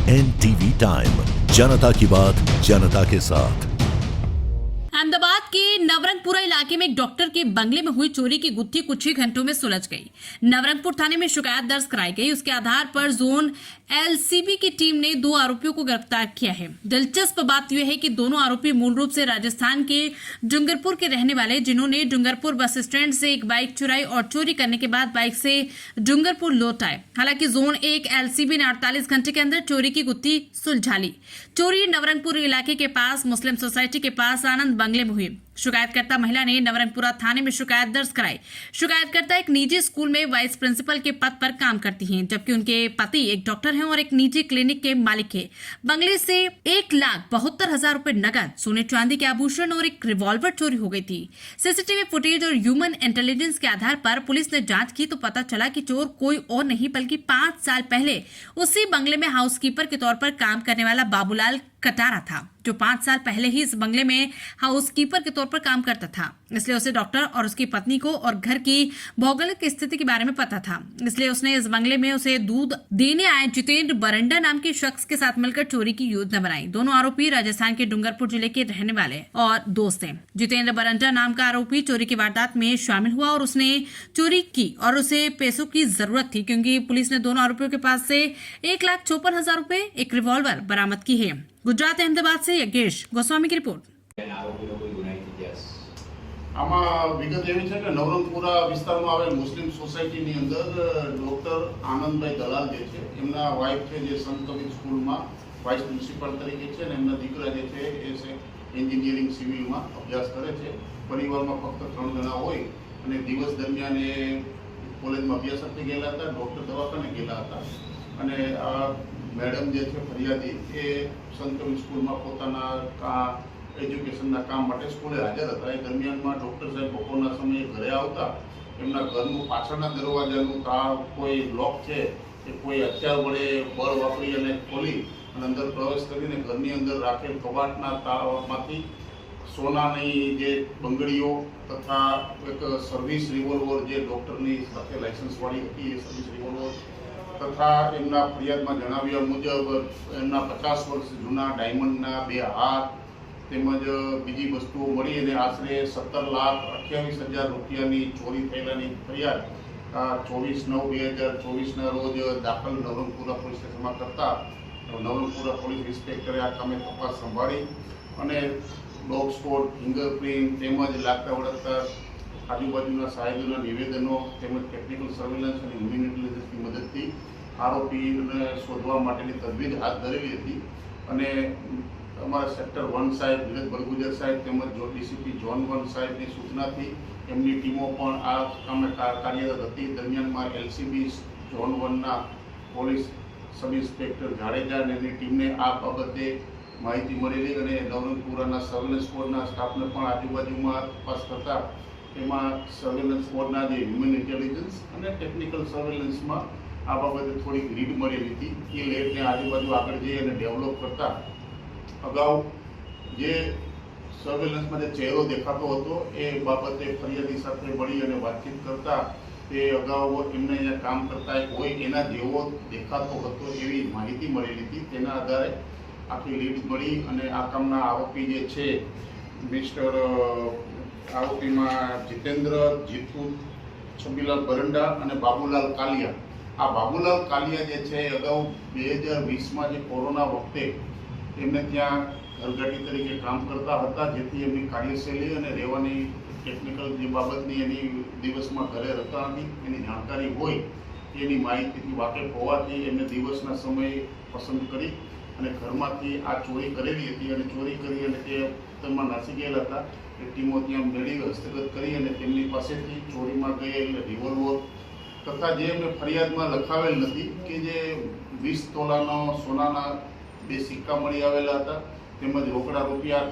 NTV time, जनता की बात जनता के साथ। अहमदाबाद के नवरंगपुरा इलाके में एक डॉक्टर के बंगले में हुई चोरी की गुत्थी कुछ ही घंटों में सुलझ गई। नवरंगपुर थाने में शिकायत दर्ज कराई गई। उसके आधार पर जोन LCB की टीम ने 2 आरोपियों को गिरफ्तार किया है। दिलचस्प बात यह है कि दोनों आरोपी मूल रूप से राजस्थान के डूंगरपुर के रहने वाले, जिन्होंने डूंगरपुर बस स्टैंड से एक बाइक चुराई और चोरी करने के बाद बाइक से डूंगरपुर लौट आए। हालांकि जोन 1 LCB ने 48 घंटे के अंदर चोरी की गुत्थी सुलझा ली। चोरी नवरंगपुर इलाके के पास मुस्लिम सोसाइटी के पास आनंद बंगले में हुई। शिकायतकर्ता महिला ने नवरंगपुरा थाने में शिकायत दर्ज कराई। शिकायतकर्ता एक निजी स्कूल में वाइस प्रिंसिपल के पद पर काम करती हैं, जबकि उनके पति एक डॉक्टर हैं और एक निजी क्लिनिक के मालिक हैं। बंगले से 1,72,000 रुपए नकद, सोने चांदी के आभूषण और एक रिवॉल्वर चोरी हो गई थी। सीसीटीवी फुटेज और ह्यूमन इंटेलिजेंस के आधार पर पुलिस ने जांच की तो पता चला कि चोर कोई और नहीं बल्कि 5 साल पहले उसी बंगले में हाउसकीपर के तौर पर काम करने वाला बाबूलाल कटारा था, जो 5 साल पहले ही इस बंगले में हाउसकीपर के तौर पर काम करता था। इसलिए उसे डॉक्टर और उसकी पत्नी को और घर की भौगोलिक स्थिति के बारे में पता था। इसलिए उसने इस बंगले में उसे दूध देने आए जितेंद्र बरंडा नाम के शख्स के साथ मिलकर चोरी की योजना बनाई। दोनों आरोपी राजस्थान के डूंगरपुर जिले के रहने वाले और दोस्त हैं। जितेंद्र बरंडा नाम का आरोपी चोरी की वारदात में शामिल हुआ और उसने चोरी की और उसे पैसों की जरूरत थी, क्योंकि पुलिस ने दोनों आरोपियों के पास से 1,54,000 रुपए, एक रिवॉल्वर बरामद की है। गुजरात अहमदाबाद से यज्ञेश गोस्वामी की रिपोर्ट। આમાં વિગત એવી છે કે નવરંગપુરા વિસ્તારમાં આવેલ મુસ્લિમ સોસાયટીની અંદર ડૉક્ટર આનંદભાઈ દલાલ જે છે એમના વાઇફ છે જે સંત કબીર સ્કૂલમાં વાઇસ પ્રિન્સિપાલ તરીકે છે અને એમના દીકરા જે છે એ એન્જિનિયરિંગ સિવિલમાં અભ્યાસ કરે છે। પરિવારમાં ફક્ત 3 જણા હોય અને દિવસ દરમિયાન એ કોલેજમાં અભ્યાસાર્થે ગયેલા હતા, ડૉક્ટર દવાખાને ગયેલા હતા અને આ મેડમ જે છે ફરિયાદી એ સંત કબીર સ્કૂલમાં પોતાના એજ્યુકેશનના કામ માટે સ્કૂલે હાજર હતા। એ દરમિયાનમાં ડૉક્ટર સાહેબ બપોરના સમયે ઘરે આવતા એમના ઘરનું પાછળના દરવાજાનું તાળ કોઈ લોક છે એ કોઈ હથિયાર વડે બળ વાપરી અને ખોલી અને અંદર પ્રવેશ કરીને ઘરની અંદર રાખેલ કબાટના તાળામાંથી સોનાની જે બંગડીઓ તથા એક સર્વિસ રિવોલ્વર જે ડૉક્ટરની સાથે લાયસન્સવાળી હતી એ સર્વિસ રિવોલ્વર તથા એમના ફરિયાદમાં જણાવ્યા મુજબ એમના 50 વર્ષ જૂના ડાયમંડના 2 હાર તેમજ બીજી વસ્તુઓ મળી અને આશરે 17,28,000 રૂપિયાની ચોરી થયેલાની ફરિયાદ 24/9/2024ના રોજ દાખલ નવરંગપુરા પોલીસ સ્ટેશનમાં કરતા નવરંગપુરા પોલીસ ઇન્સ્પેક્ટરે આ કામે તપાસ સંભાળી અને ડોગ સ્કોડ, ફિંગરપ્રિન્ટ તેમજ લાગતા વળગતા આજુબાજુના સાહેબોના નિવેદનો તેમજ ટેકનિકલ સર્વેલન્સ અને હ્યુમન ઇન્ટેલિજન્સની મદદથી આરોપીને શોધવા માટેની તજવીજ હાથ ધરેલી હતી અને અમારા સેક્ટર 1 સાહેબ વિનોદ બરગુજર સાહેબ તેમજ DCP ઝોન 1 સાહેબની સૂચનાથી એમની ટીમો પણ આ કામે કાર્યરત હતી। દરમિયાનમાં LCB ઝોન 1ના પોલીસ સબ ઇન્સ્પેક્ટર જાડેજા અને એની ટીમને આ બાબતે માહિતી મળેલી અને નવરંગપુરાના સર્વેલન્સ સ્કોડના સ્ટાફને પણ આજુબાજુમાં તપાસ કરતા એમાં સર્વેલન્સ સ્કોડના જે હ્યુમન ઇન્ટેલિજન્સ અને ટેકનિકલ સર્વેલન્સમાં આ બાબતે થોડીક લીડ મળેલી હતી। એ લીડને આજુબાજુ આગળ જઈ અને ડેવલપ કરતા અગાઉ જે સર્વેલન્સમાં જે ચહેરો દેખાતો હતો એ બાબતે ફરિયાદી સાથે મળી અને વાતચીત કરતા તે અગાઉ એમને અહીંયા કામ કરતા હોય એના જેવો દેખાતો હતો એવી માહિતી મળેલી હતી। તેના આધારે આખી લીડ મળી અને આ કામના આરોપી જે છે મિસ્ટર આરોપીમાં જીતેન્દ્ર જીતુ છબીલાલ બરંડા અને બાબુલાલ કાલિયા। આ બાબુલાલ કાલિયા જે છે અગાઉ 2020માં જે કોરોના વખતે એમને ત્યાં ઘરઘાટી તરીકે કામ કરતા હતા, જેથી એમની કાર્યશૈલી અને રહેવાની ટેકનિકલ જે બાબતની એની દિવસમાં ઘરે રહેતા નથી એની જાણકારી હોય એની માહિતીથી વાકેફ હોવાથી એમને દિવસના સમય પસંદ કરી અને ઘરમાંથી આ ચોરી કરેલી હતી અને ચોરી કરી અને તે તેમાં નાસી ગયેલા હતા। એ ટીમો ત્યાં મેળવી હસ્તગત કરી અને તેમની પાસેથી ચોરીમાં ગયેલ રિવોલ્વર તથા જે એમને ફરિયાદમાં લખાવેલ નથી કે જે 20 તોલાનો સોનાના 2 સિક્કા મળી આવેલા હતા તેમજ રોકડા રૂપિયા